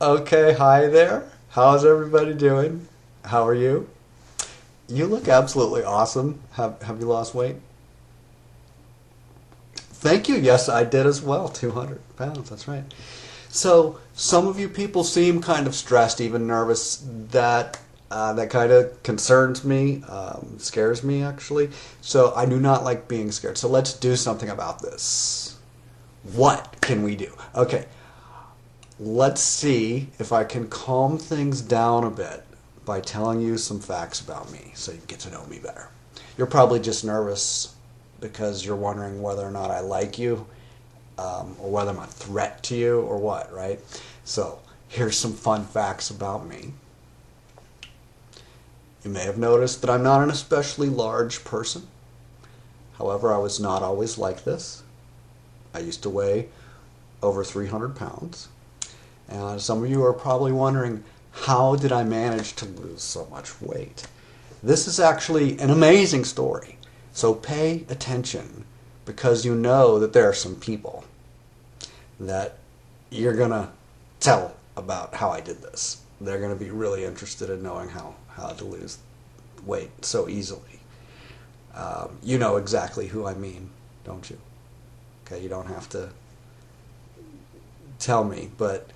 Okay, hi there. How's everybody doing? How are you? You look absolutely awesome. Have you lost weight? Thank you. Yes, I did as well. 200 pounds. That's right. So, some of you people seem kind of stressed, even nervous. That kind of concerns me, scares me actually. So, I do not like being scared. So, let's do something about this. What can we do? Okay, let's see if I can calm things down a bit by telling you some facts about me so you get to know me better. You're probably just nervous because you're wondering whether or not I like you, or whether I'm a threat to you or what, right? So, here's some fun facts about me. You may have noticed that I'm not an especially large person. However, I was not always like this. I used to weigh over 300 pounds. And some of you are probably wondering, how did I manage to lose so much weight? This is actually an amazing story. So pay attention, because you know that there are some people that you're going to tell about how I did this. They're going to be really interested in knowing how to lose weight so easily. You know exactly who I mean, don't you? Okay, you don't have to tell me, but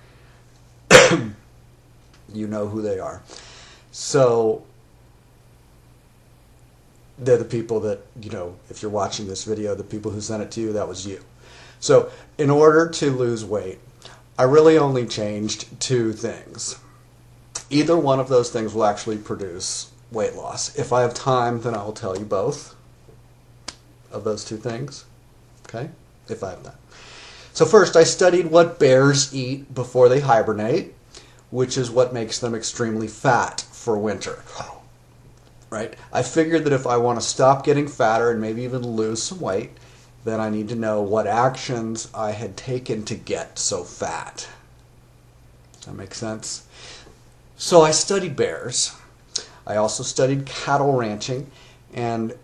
you know who they are. So they're the people that, if you're watching this video, the people who sent it to you, that was you. So in order to lose weight, I really only changed two things. Either one of those things will actually produce weight loss. If I have time, then I will tell you both of those two things. Okay? If I have time. So first, I studied what bears eat before they hibernate, which is what makes them extremely fat for winter. Right? I figured that if I want to stop getting fatter and maybe even lose some weight, then I need to know what actions I had taken to get so fat. Does that make sense? So I studied bears. I also studied cattle ranching. And,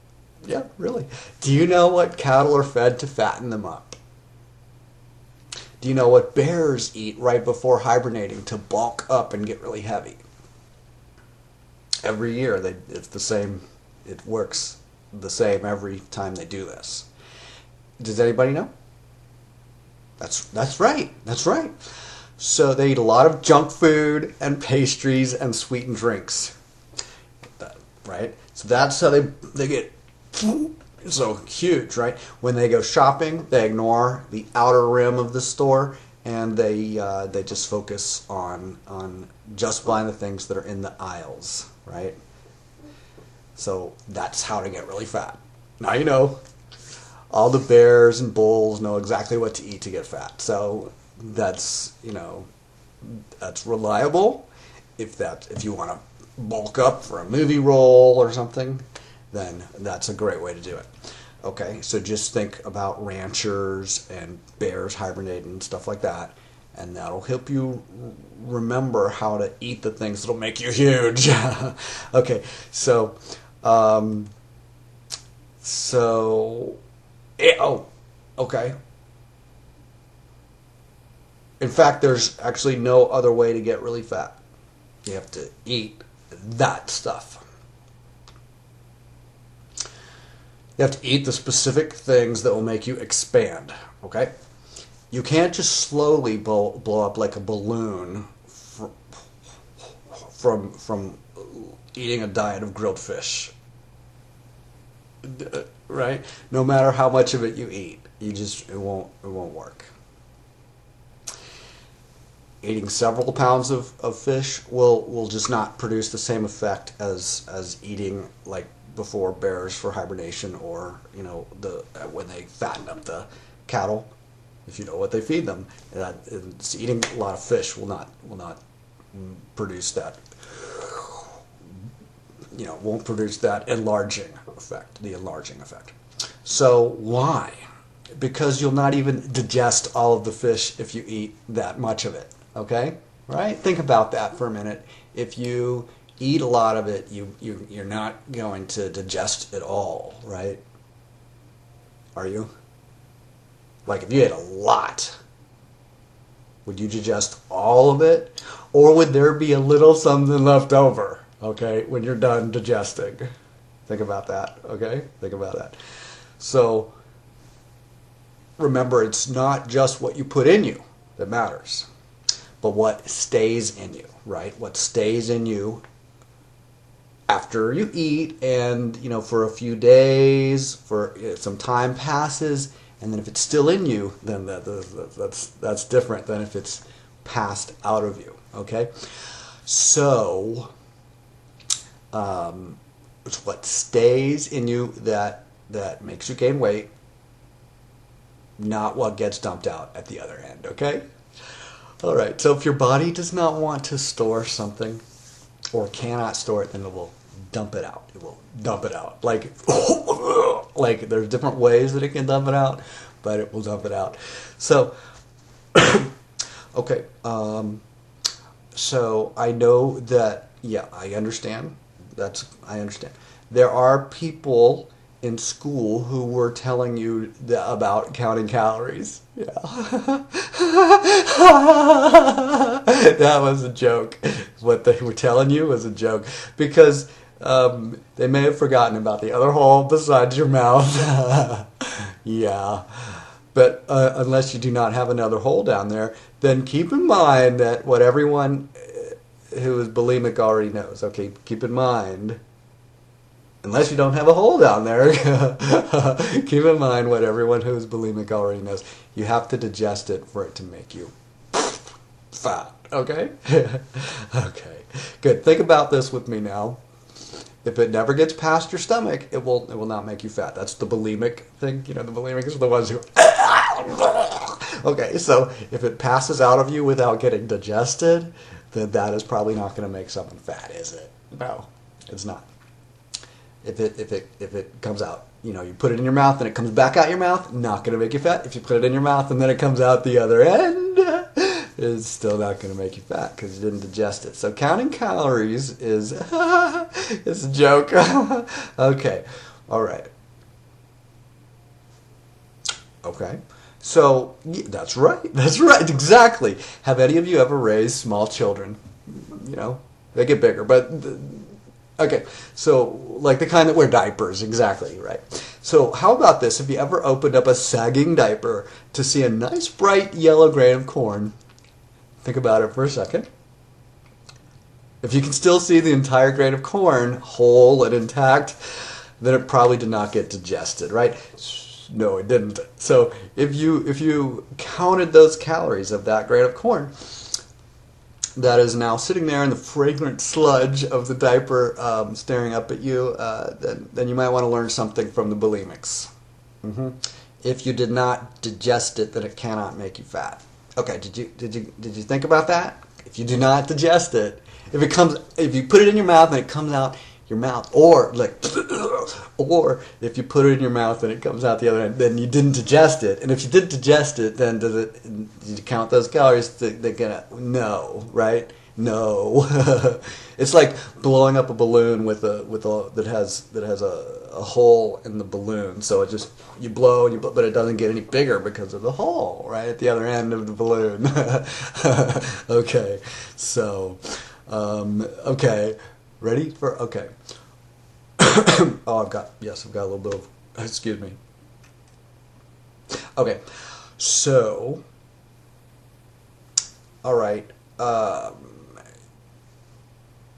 yeah, really. Do you know what cattle are fed to fatten them up? Do you know what bears eat right before hibernating to bulk up and get really heavy? Every year, it's the same. It works the same every time they do this. Does anybody know? That's right. That's right. So they eat a lot of junk food and pastries and sweetened drinks. Right? So that's how they get so huge, right? When they go shopping, they ignore the outer rim of the store, and they just focus on just buying the things that are in the aisles, right? So that's how to get really fat. Now you know. All the bears and bulls know exactly what to eat to get fat. So that's reliable. If you want to bulk up for a movie role or something, then that's a great way to do it. Okay, so just think about ranchers and bears hibernating and stuff like that, and that'll help you remember how to eat the things that'll make you huge. Okay, okay. In fact, there's actually no other way to get really fat. You have to eat that stuff. You have to eat the specific things that will make you expand, okay? You can't just slowly blow up like a balloon from eating a diet of grilled fish, right? No matter how much of it you eat, it won't work. Eating several pounds of fish will just not produce the same effect as eating like before bears for hibernation, or when they fatten up the cattle, if you know what they feed them. Eating a lot of fish will not produce that. Won't produce that enlarging effect, the enlarging effect. So why? Because you'll not even digest all of the fish if you eat that much of it. Okay? Right? Think about that for a minute. If you eat a lot of it, you're not going to digest it all, right? Are you? Like if you ate a lot, Would you digest all of it? Or would there be a little something left over, okay, when you're done digesting? Think about that, okay? Think about that. So, remember, it's not just what you put in you that matters, but what stays in you, right? What stays in you after you eat, and, you know, for a few days, for some time passes, and then if it's still in you, then that's different than if it's passed out of you, okay? So, it's what stays in you that makes you gain weight, not what gets dumped out at the other end, okay? All right, so if your body does not want to store something or cannot store it, then it will dump it out. It will dump it out. Like there's different ways that it can dump it out, but it will dump it out. So, okay, so I know that, yeah, I understand. I understand. There are people in school who were telling you about counting calories. Yeah. That was a joke. What they were telling you was a joke. Because they may have forgotten about the other hole besides your mouth. Yeah. But unless you do not have another hole down there, then keep in mind that what everyone who is bulimic already knows. Okay, keep in mind, unless you don't have a hole down there, keep in mind what everyone who is bulimic already knows. You have to digest it for it to make you fat, okay? Okay, good. Think about this with me now. If it never gets past your stomach, it will not make you fat. That's the bulimic thing. You know, the bulimic is the ones who... Okay, so if it passes out of you without getting digested, then that is probably not going to make someone fat, is it? No, it's not. If it comes out, you know, you put it in your mouth and it comes back out your mouth, not going to make you fat. If you put it in your mouth and then it comes out the other end, it's still not going to make you fat because you didn't digest it. So counting calories is is a joke. Okay, all right. Okay. So, yeah, that's right, exactly. Have any of you ever raised small children? You know, they get bigger, but, okay, so, like the kind that wear diapers, exactly, right. So, how about this? Have you ever opened up a sagging diaper to see a nice bright yellow grain of corn? Think about it for a second. If you can still see the entire grain of corn, whole and intact, then it probably did not get digested, right? No, it didn't. So if you counted those calories of that grain of corn that is now sitting there in the fragrant sludge of the diaper staring up at you, then you might want to learn something from the bulimics. If you did not digest it, then it cannot make you fat. Okay, did you think about that? If you do not digest it, if you put it in your mouth and it comes out your mouth, or if you put it in your mouth and it comes out the other end, then you didn't digest it. And if you did digest it, then did you count those calories? No, right? No. It's like blowing up a balloon that has a hole in the balloon. So it just, you blow but it doesn't get any bigger because of the hole right at the other end of the balloon. Okay, so okay. Ready for, okay. Oh, I've got a little bit of, excuse me. Okay, so, all right.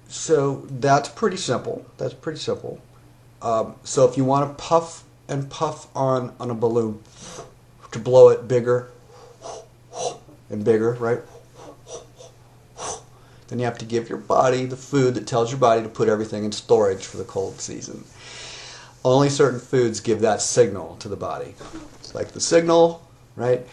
So that's pretty simple. So if you want to puff on a balloon to blow it bigger and bigger, right? Then you have to give your body the food that tells your body to put everything in storage for the cold season. Only certain foods give that signal to the body. Like the signal, right?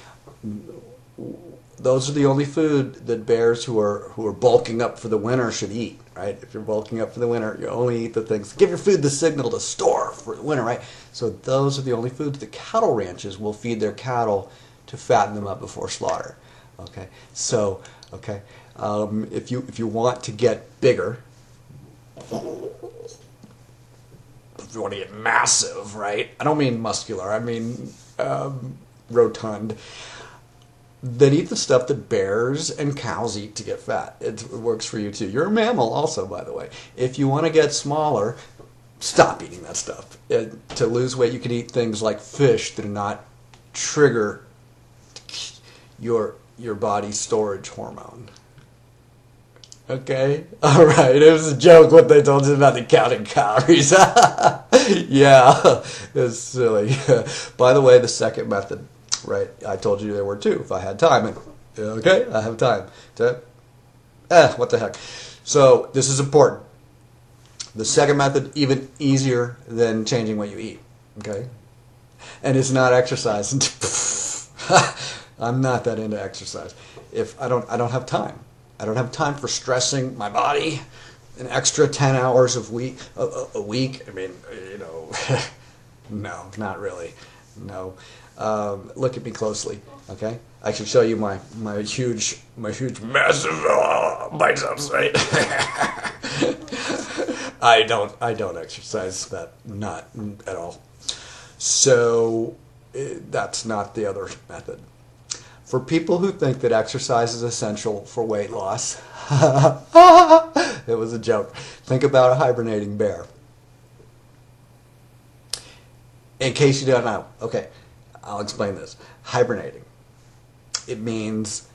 Those are the only food that bears who are bulking up for the winter should eat, right? If you're bulking up for the winter, you only eat the things. Give your food the signal to store for the winter, right? So those are the only foods the cattle ranches will feed their cattle to fatten them up before slaughter. Okay, so okay. If you want to get bigger, if you want to get massive, right? I don't mean muscular. I mean rotund. then eat the stuff that bears and cows eat to get fat. It works for you too. You're a mammal also, by the way. If you want to get smaller, stop eating that stuff. To lose weight, you can eat things like fish that do not trigger your body's storage hormone. Okay? Alright, it was a joke what they told you about the counting calories. Yeah, it's silly. By the way, the second method, right, I told you there were two if I had time. And, okay, I have time. What the heck. So, this is important. The second method, even easier than changing what you eat. Okay? And it's not exercise. I'm not that into exercise. If I don't have time. I don't have time for stressing my body an extra 10 hours a week. I mean, you know, no, not really. No. Look at me closely, okay? I should show you my huge massive biceps, right? I don't exercise that, not at all. So that's not the other method. For people who think that exercise is essential for weight loss, it was a joke. Think about a hibernating bear. In case you don't know, okay, I'll explain this. Hibernating. It means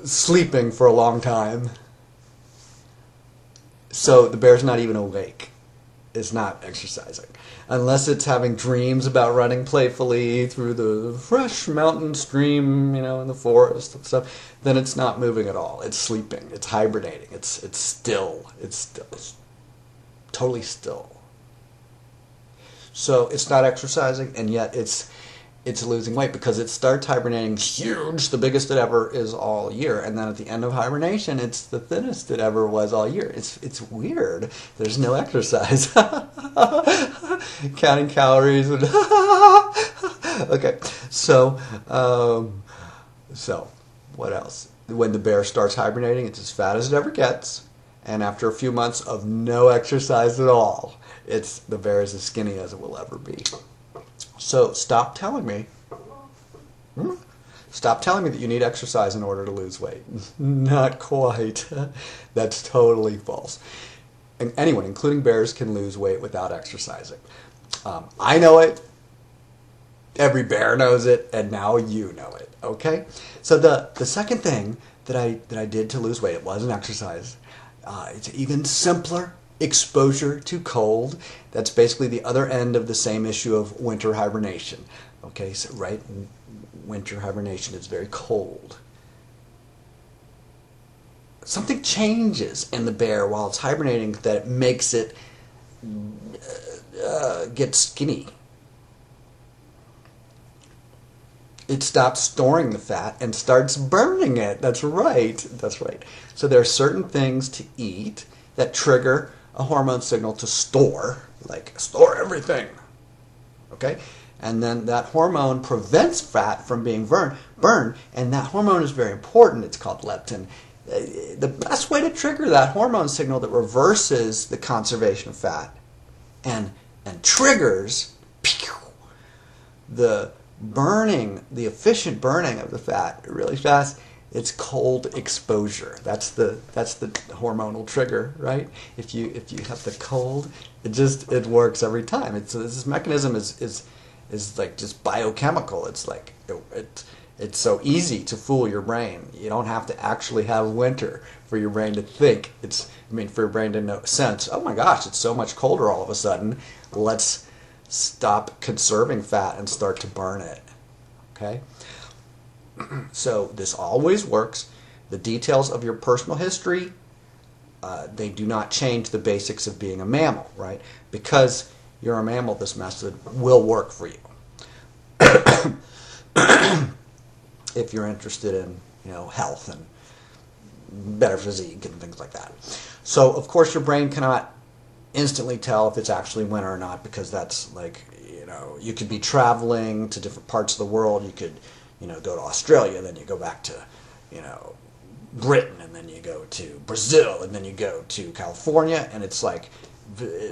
sleeping for a long time. So the bear's not even awake. It's not exercising. Unless it's having dreams about running playfully through the fresh mountain stream, you know, in the forest and stuff, then it's not moving at all. It's sleeping. It's hibernating. It's still. It's totally still. So it's not exercising, and yet it's losing weight because it starts hibernating huge, the biggest it ever is all year, and then at the end of hibernation, it's the thinnest it ever was all year. It's weird. There's no exercise. Counting calories and okay. So what else? When the bear starts hibernating, it's as fat as it ever gets, and after a few months of no exercise at all, the bear is as skinny as it will ever be. So stop telling me. Stop telling me that you need exercise in order to lose weight. Not quite. That's totally false. And anyone, including bears, can lose weight without exercising. I know it. Every bear knows it, and now you know it. Okay. So the second thing that I did to lose weight, it wasn't exercise. It's even simpler. Exposure to cold. That's basically the other end of the same issue of winter hibernation. Okay, so right, winter hibernation is very cold. Something changes in the bear while it's hibernating that makes it get skinny. It stops storing the fat and starts burning it. That's right. That's right. So there are certain things to eat that trigger a hormone signal to store, like store everything, okay? And then that hormone prevents fat from being burned, and that hormone is very important. It's called leptin. The best way to trigger that hormone signal that reverses the conservation of fat and triggers the burning, the efficient burning of the fat really fast, it's cold exposure. That's the hormonal trigger, right? If you have the cold, it works every time. This mechanism is like just biochemical. It's like it's so easy to fool your brain. You don't have to actually have winter for your brain to think. For your brain to sense, oh my gosh, it's so much colder all of a sudden. Let's stop conserving fat and start to burn it. Okay? So this always works. The details of your personal history, they do not change the basics of being a mammal, right? Because you're a mammal, this method will work for you. If you're interested in, health and better physique and things like that. So, of course, your brain cannot instantly tell if it's actually winter or not, because that's like, you could be traveling to different parts of the world. You could go to Australia, then you go back to, Britain, and then you go to Brazil, and then you go to California, and it's like,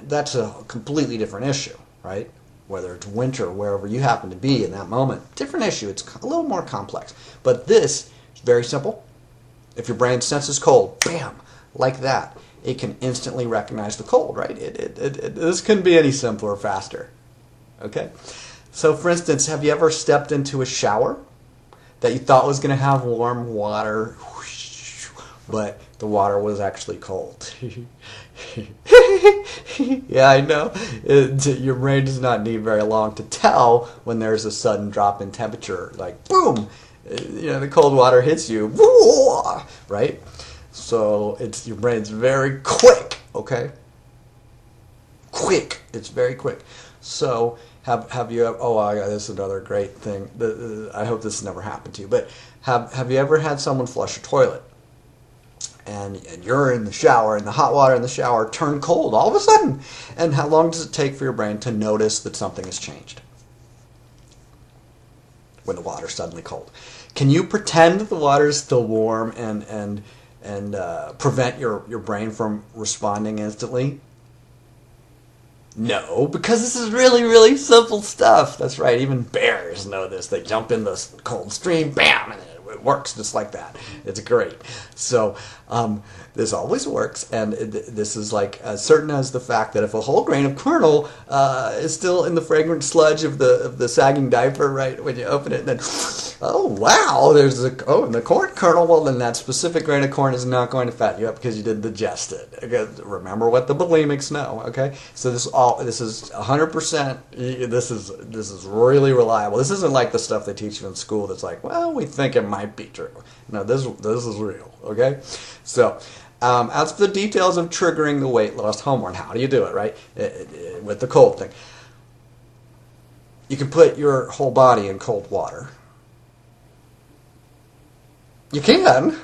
that's a completely different issue, right? whether it's winter, wherever you happen to be in that moment. Different issue. It's a little more complex. But this is very simple. If your brain senses cold, bam, like that, it can instantly recognize the cold, right? This couldn't be any simpler or faster. Okay? So, for instance, have you ever stepped into a shower that you thought was going to have warm water, but the water was actually cold? Yeah, I know. Your brain does not need very long to tell when there's a sudden drop in temperature. Like, boom! The cold water hits you, right? So your brain's very quick, okay? Quick. It's very quick. So have you? This is another great thing. I hope this never happened to you. But have you ever had someone flush a toilet, and you're in the shower, and the hot water in the shower turned cold all of a sudden? And how long does it take for your brain to notice that something has changed when the water's suddenly cold? Can you pretend that the water is still warm and prevent your brain from responding instantly? No, because this is really, really simple stuff. That's right, even bears know this. They jump in the cold stream, bam, and it works just like that. It's great. So this always works, and this is like as certain as the fact that if a whole grain of kernel is still in the fragrant sludge of the sagging diaper, right, when you open it, then, oh, wow, and the corn kernel, well, then that specific grain of corn is not going to fatten you up because you didn't digest it. Okay? Remember what the bulimics know, okay? So this is 100%, this is really reliable. This isn't like the stuff they teach you in school that's like, well, we think it might be true. No, this is real, okay? So, as for the details of triggering the weight loss hormone, how do you do it, right? With the cold thing. You can put your whole body in cold water. You can.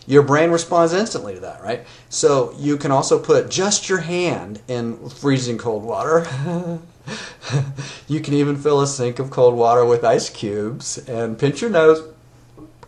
Your brain responds instantly to that, right? So you can also put just your hand in freezing cold water. You can even fill a sink of cold water with ice cubes and pinch your nose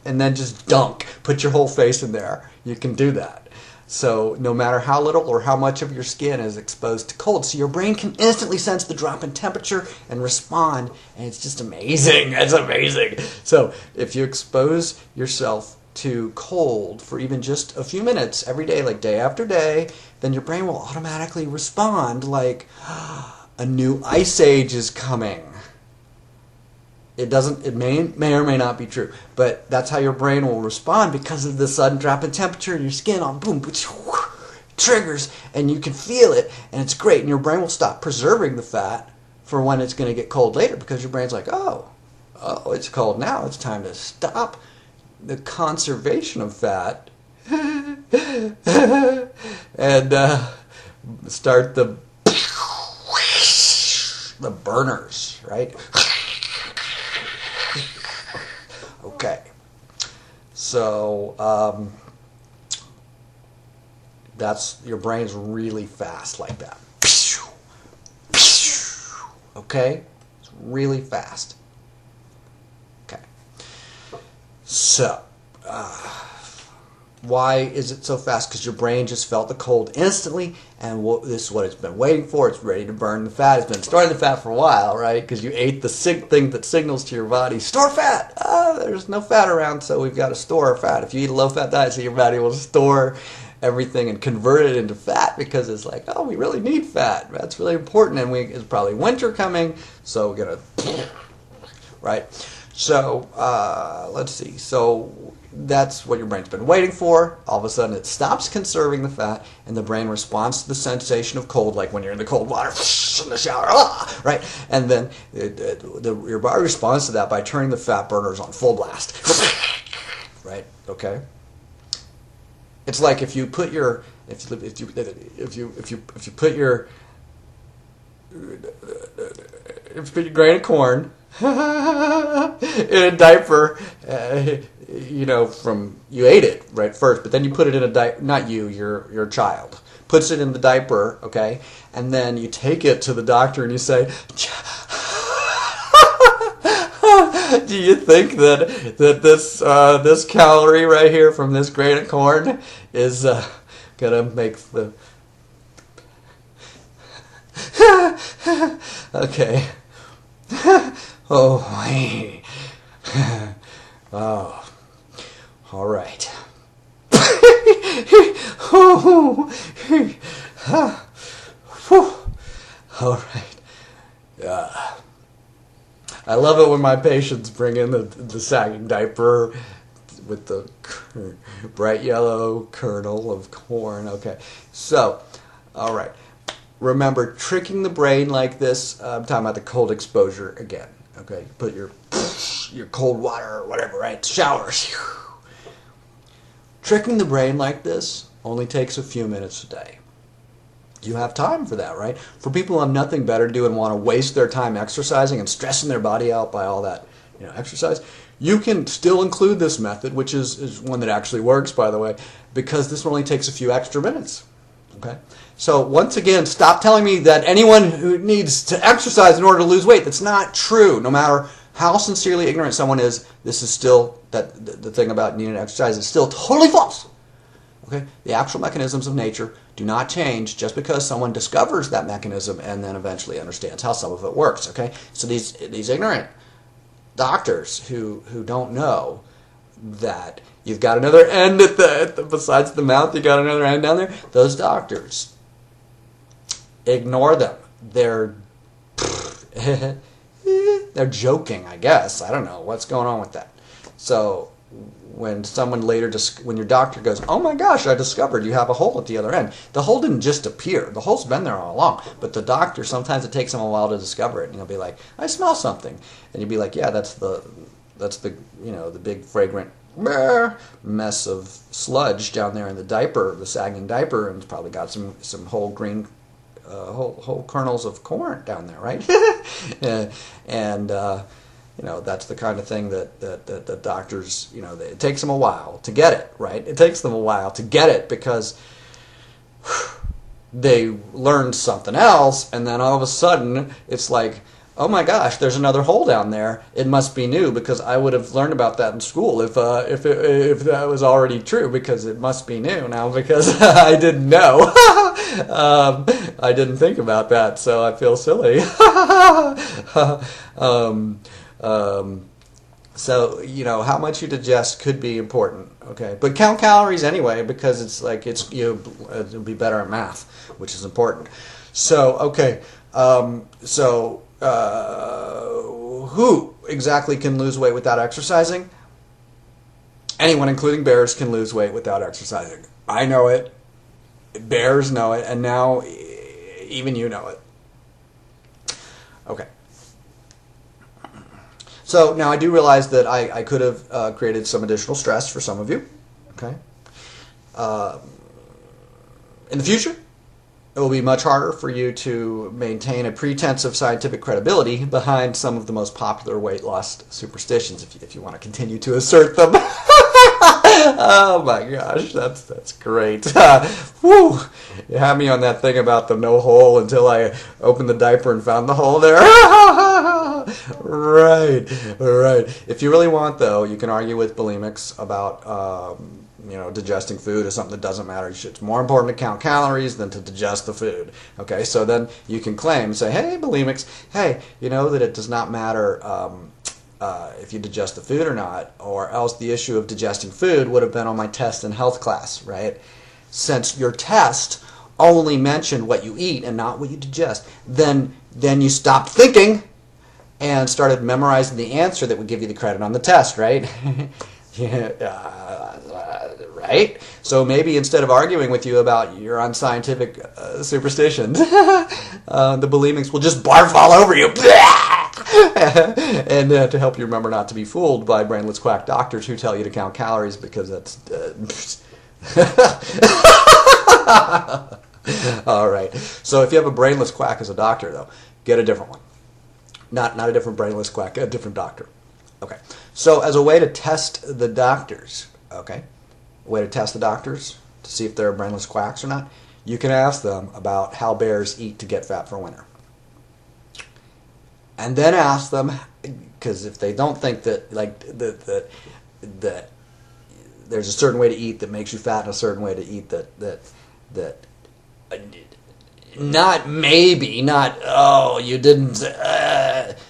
and then just dunk. Put your whole face in there. You can do that. So no matter how little or how much of your skin is exposed to cold, so your brain can instantly sense the drop in temperature and respond, and it's just amazing. It's amazing. So if you expose yourself to cold for even just a few minutes every day, like day after day, then your brain will automatically respond like a new ice age is coming. It may or may not be true, but that's how your brain will respond because of the sudden drop in temperature in your skin on boom, triggers, and you can feel it, and it's great, and your brain will stop preserving the fat for when it's going to get cold later because your brain's like, oh, it's cold now, it's time to stop the conservation of fat and start the burners, right? Okay, so that's your brain's really fast like that. Okay, it's really fast. Okay, so why is it so fast? Because your brain just felt the cold instantly, and this is what it's been waiting for. It's ready to burn the fat. It's been storing the fat for a while, right? Because you ate the thing that signals to your body, store fat. There's no fat around, so we've got to store our fat. If you eat a low-fat diet, so your body will store everything and convert it into fat because it's like, oh, we really need fat. That's really important, and it's probably winter coming, so we're going to, right? So let's see. So that's what your brain's been waiting for. All of a sudden it stops conserving the fat, and the brain responds to the sensation of cold, like when you're in the cold water in the shower, right? And then your body responds to that by turning the fat burners on full blast, right? Okay. It's like if you put your grain of corn in a diaper, you ate it right first, but then you put it in a diaper. Not you, your child puts it in the diaper, okay, and then you take it to the doctor and you say, do you think that this calorie right here from this grain of corn is gonna make the okay? Oh, oh, all right. Oh, all right. I love it when my patients bring in the sagging diaper with the bright yellow kernel of corn. Okay, so, all right. Remember, tricking the brain like this, I'm talking about the cold exposure again. Okay, put your cold water or whatever, right? Shower. Tricking the brain like this only takes a few minutes a day. You have time for that, right? For people who have nothing better to do and want to waste their time exercising and stressing their body out by all that, exercise, you can still include this method, which is one that actually works, by the way, because this one only takes a few extra minutes. Okay? So once again, stop telling me that anyone who needs to exercise in order to lose weight, that's not true. No matter how sincerely ignorant someone is, this is still, the thing about needing to exercise is still totally false. Okay? The actual mechanisms of nature do not change just because someone discovers that mechanism and then eventually understands how some of it works. Okay? So these ignorant doctors who don't know that you've got another end at the besides the mouth, you got another end down there. Those doctors, ignore them. They're they're joking, I guess. I don't know what's going on with that. So when someone later, when your doctor goes, oh my gosh, I discovered you have a hole at the other end. The hole didn't just appear. The hole's been there all along. But the doctor, sometimes it takes him a while to discover it. And he'll be like, I smell something. And you'll be like, yeah, that's the the big fragrant mess of sludge down there in the diaper, the sagging diaper, and it's probably got some whole green, whole kernels of corn down there, right? and that's the kind of thing that doctors, it takes them a while to get it, right? It takes them a while to get it because they learned something else, and then all of a sudden it's like, oh my gosh, there's another hole down there. It must be new because I would have learned about that in school if that was already true, because it must be new now because I didn't know. I didn't think about that, so I feel silly. So, how much you digest could be important, okay? But count calories anyway, because it's like, it'll be better at math, which is important. So, okay, who exactly can lose weight without exercising? Anyone, including bears, can lose weight without exercising. I know it. Bears know it, and now even you know it. Okay. So now I do realize that I could have created some additional stress for some of you. Okay. In the future, it will be much harder for you to maintain a pretense of scientific credibility behind some of the most popular weight loss superstitions if you want to continue to assert them. Oh my gosh, that's great. Woo! You had me on that thing about the no hole until I opened the diaper and found the hole there. Right. If you really want, though, you can argue with bulimics about digesting food is something that doesn't matter. It's more important to count calories than to digest the food. Okay, so then you can claim and say, hey, bulimics, hey, you know that it does not matter if you digest the food or not, or else the issue of digesting food would have been on my test in health class, right? Since your test only mentioned what you eat and not what you digest, then you stopped thinking and started memorizing the answer that would give you the credit on the test, right? Right? So maybe instead of arguing with you about your unscientific superstitions, the bulimics will just barf all over you. And to help you remember not to be fooled by brainless quack doctors who tell you to count calories because that's... All right. So if you have a brainless quack as a doctor, though, get a different one. Not a different brainless quack, a different doctor. Okay. So as a way to test the doctors, okay, a way to test the doctors to see if they're brainless quacks or not, you can ask them about how bears eat to get fat for winter. And then ask them, because if they don't think that that there's a certain way to eat that makes you fat and a certain way to eat that not maybe, not, oh, you didn't,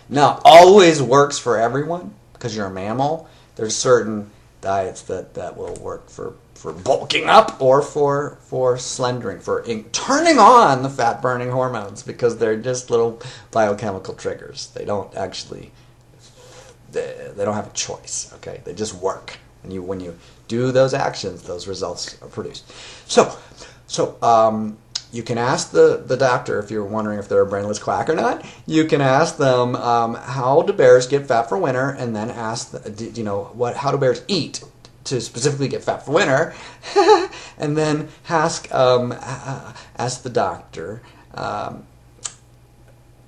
no, always works for everyone because you're a mammal. There's certain diets that will work for bulking up or for slendering, for turning on the fat burning hormones, because they're just little biochemical triggers. They don't actually, they don't have a choice, okay? They just work. And when you do those actions, those results are produced. So you can ask the doctor, if you're wondering if they're a brainless quack or not, you can ask them, how do bears get fat for winter, and then ask, how do bears eat to specifically get fat for winter, and then ask the doctor.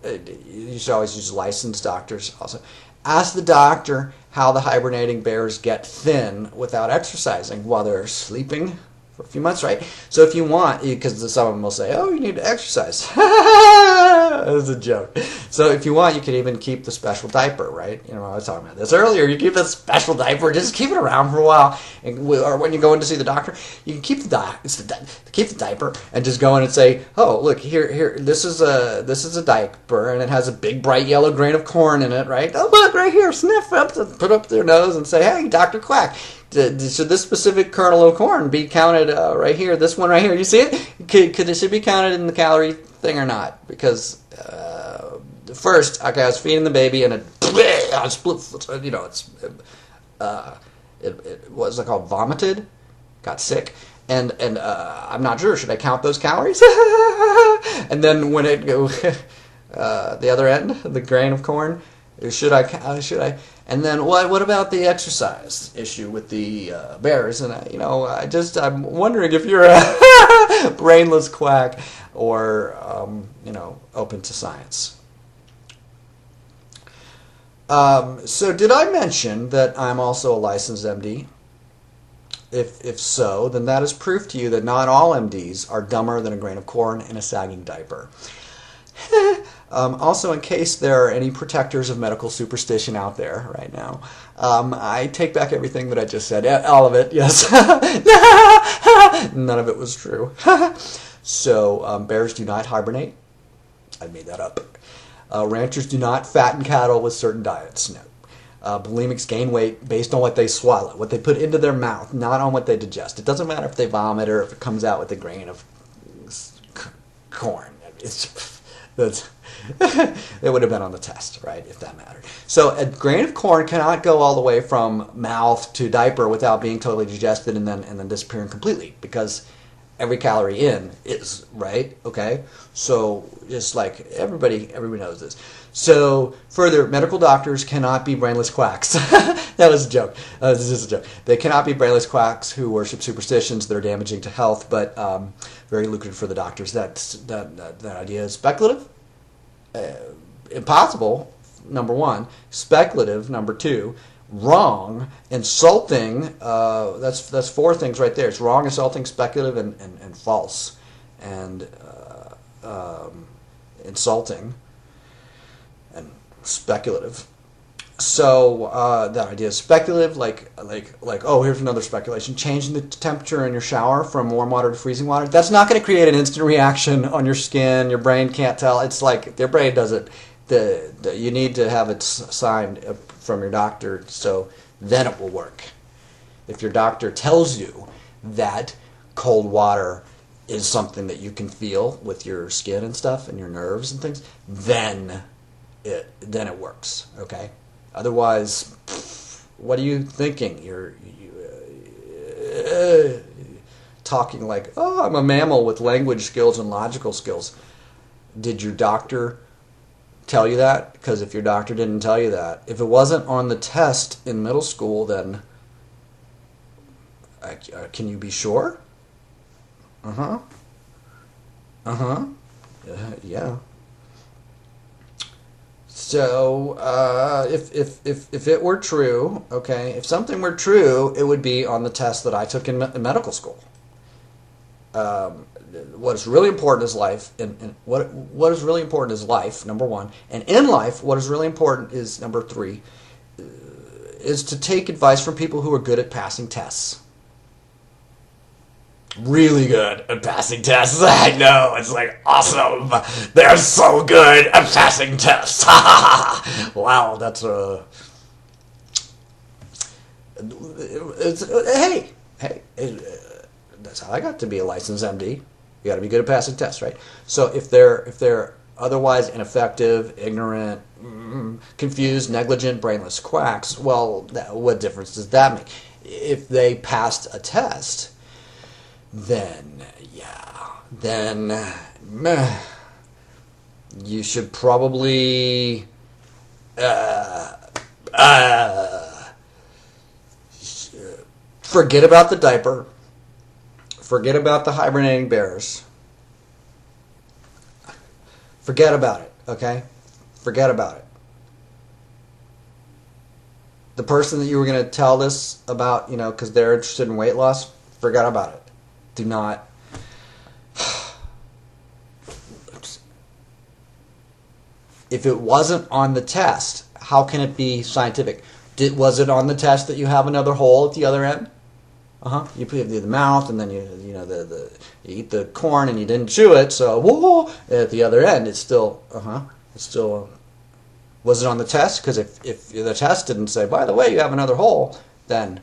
You should always use licensed doctors also. Ask the doctor how the hibernating bears get thin without exercising while they're sleeping for a few months, right? So if you want, because some of them will say, oh, you need to exercise. That's a joke. So if you want, you can even keep the special diaper, right? I was talking about this earlier. You keep the special diaper, just keep it around for a while. Or when you go in to see the doctor, you can keep the diaper and just go in and say, oh, look, here, this is a diaper, and it has a big bright yellow grain of corn in it, right? Oh, look, right here, sniff up, put up their nose and say, hey, Dr. Quack, should this specific kernel of corn be counted right here? This one right here, you see it? Could it should be counted in the calorie thing or not? Because first, okay, I was feeding the baby, and it was like all vomited, got sick, and I'm not sure. Should I count those calories? And then when it go the other end, the grain of corn, should I? And then what about the exercise issue with the bears? And I'm wondering if you're a brainless quack or open to science. So did I mention that I'm also a licensed MD? If so, then that is proof to you that not all MDs are dumber than a grain of corn in a sagging diaper. Also, in case there are any protectors of medical superstition out there right now, I take back everything that I just said. All of it, yes. None of it was true. So, bears do not hibernate. I made that up. Ranchers do not fatten cattle with certain diets. No. Bulimics gain weight based on what they swallow, what they put into their mouth, not on what they digest. It doesn't matter if they vomit or if it comes out with a grain of corn. It would have been on the test, right, if that mattered. So a grain of corn cannot go all the way from mouth to diaper without being totally digested and then disappearing completely, because every calorie in is, right? Okay? So just like everybody knows this. So further, medical doctors cannot be brainless quacks. That was a joke. This is just a joke. They cannot be brainless quacks who worship superstitions that are damaging to health, but very lucrative for the doctors. That idea is speculative. Impossible, number one. Speculative, number two. Wrong, insulting. That's four things right there. It's wrong, insulting, speculative, and false. And insulting and speculative. So that idea is speculative, like oh, here's another speculation. Changing the temperature in your shower from warm water to freezing water. That's not going to create an instant reaction on your skin. Your brain can't tell. It's like your brain does it. You need to have it signed from your doctor, so then it will work. If your doctor tells you that cold water is something that you can feel with your skin and stuff and your nerves and things, then it works. Okay. Otherwise, what are you thinking? You're talking like, oh, I'm a mammal with language skills and logical skills. Did your doctor tell you that? Because if your doctor didn't tell you that, if it wasn't on the test in middle school, then can you be sure? Yeah. So if it were true, okay, if something were true, it would be on the test that I took in medical school. What is really important is life, and what is really important is life, number one. And in life, what is really important is, number three, is to take advice from people who are good at passing tests. really good at passing tests. I know, it's like awesome. They're so good at passing tests. Wow, that's a. That's how I got to be a licensed MD. You got to be good at passing tests, right? So if they're otherwise ineffective, ignorant, confused, negligent, brainless quacks, well, what difference does that make? If they passed a test, then you should probably forget about the diaper, forget about the hibernating bears, forget about it, okay? Forget about it. The person that you were going to tell this about, because they're interested in weight loss, forget about it. Do not. If it wasn't on the test, how can it be scientific? Was it on the test that you have another hole at the other end? You put it in the mouth, and then you eat the corn and you didn't chew it, so whoa, at the other end it's still Was it on the test? Because if the test didn't say, by the way, you have another hole, then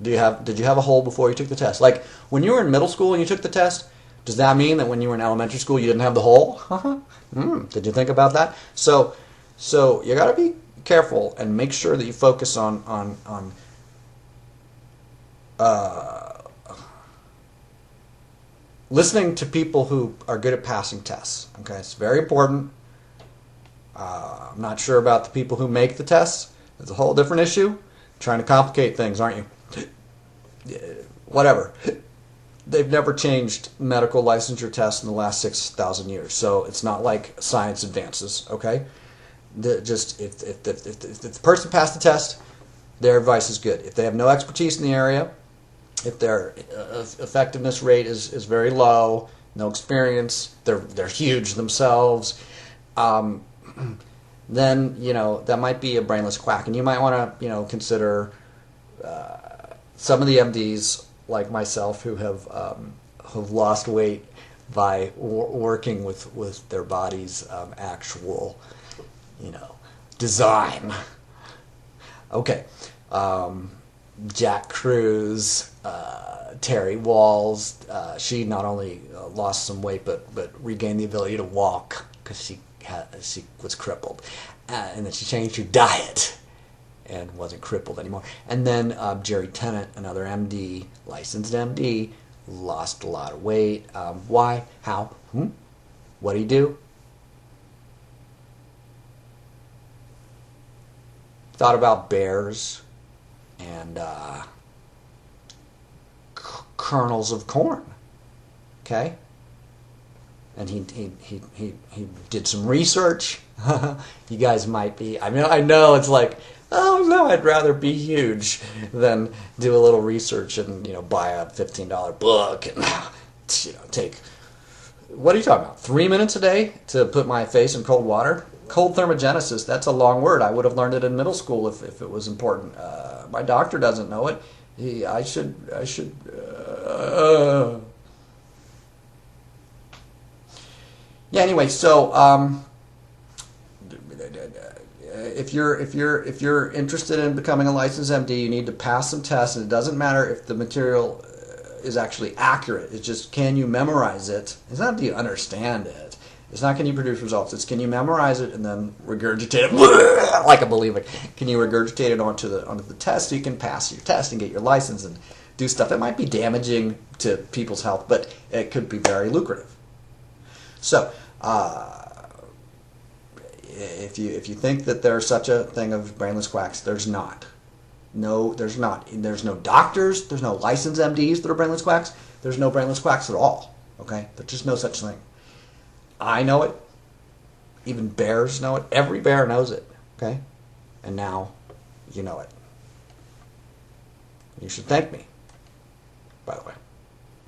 did you have a hole before you took the test? Like when you were in middle school and you took the test, does that mean that when you were in elementary school you didn't have the hole? Did you think about that? So you got to be careful and make sure that you focus on listening to people who are good at passing tests. Okay, it's very important. I'm not sure about the people who make the tests. It's a whole different issue. Trying to complicate things, aren't you? Whatever. They've never changed medical licensure tests in the last 6,000 years, so it's not like science advances. Okay, if the person passed the test, their advice is good. If they have no expertise in the area, if their effectiveness rate is very low, no experience, they're huge themselves, then that might be a brainless quack, and you might want to consider some of the MDs like myself who have lost weight by working with their body's actual design. Okay. Jack Cruz, Terry Walls, she not only lost some weight but regained the ability to walk because she was crippled, and then she changed her diet and wasn't crippled anymore. And then Jerry Tennant, another MD, licensed MD, lost a lot of weight. Why? How? What did he do? Thought about bears and kernels of corn. Okay, and he did some research. You guys might be. I mean, I know it's like, oh no, I'd rather be huge than do a little research and buy a $15 book and take. What are you talking about? 3 minutes a day to put my face in cold water? Cold thermogenesis, that's a long word. I would have learned it in middle school if it was important. My doctor doesn't know it. I should. Yeah. Anyway, so if you're interested in becoming a licensed MD, you need to pass some tests, and it doesn't matter if the material is actually accurate. It's just, can you memorize it? It's not, do you understand it? It's not, can you produce results? It's, can you memorize it and then regurgitate it like a believer? Can you regurgitate it onto the test so you can pass your test and get your license and do stuff? It might be damaging to people's health, but it could be very lucrative. So, if you think that there's such a thing of brainless quacks, there's not. No, there's not. There's no doctors. There's no licensed MDs that are brainless quacks. There's no brainless quacks at all. Okay, there's just no such thing. I know it. Even bears know it. Every bear knows it. Okay, and now you know it. You should thank me, by the way.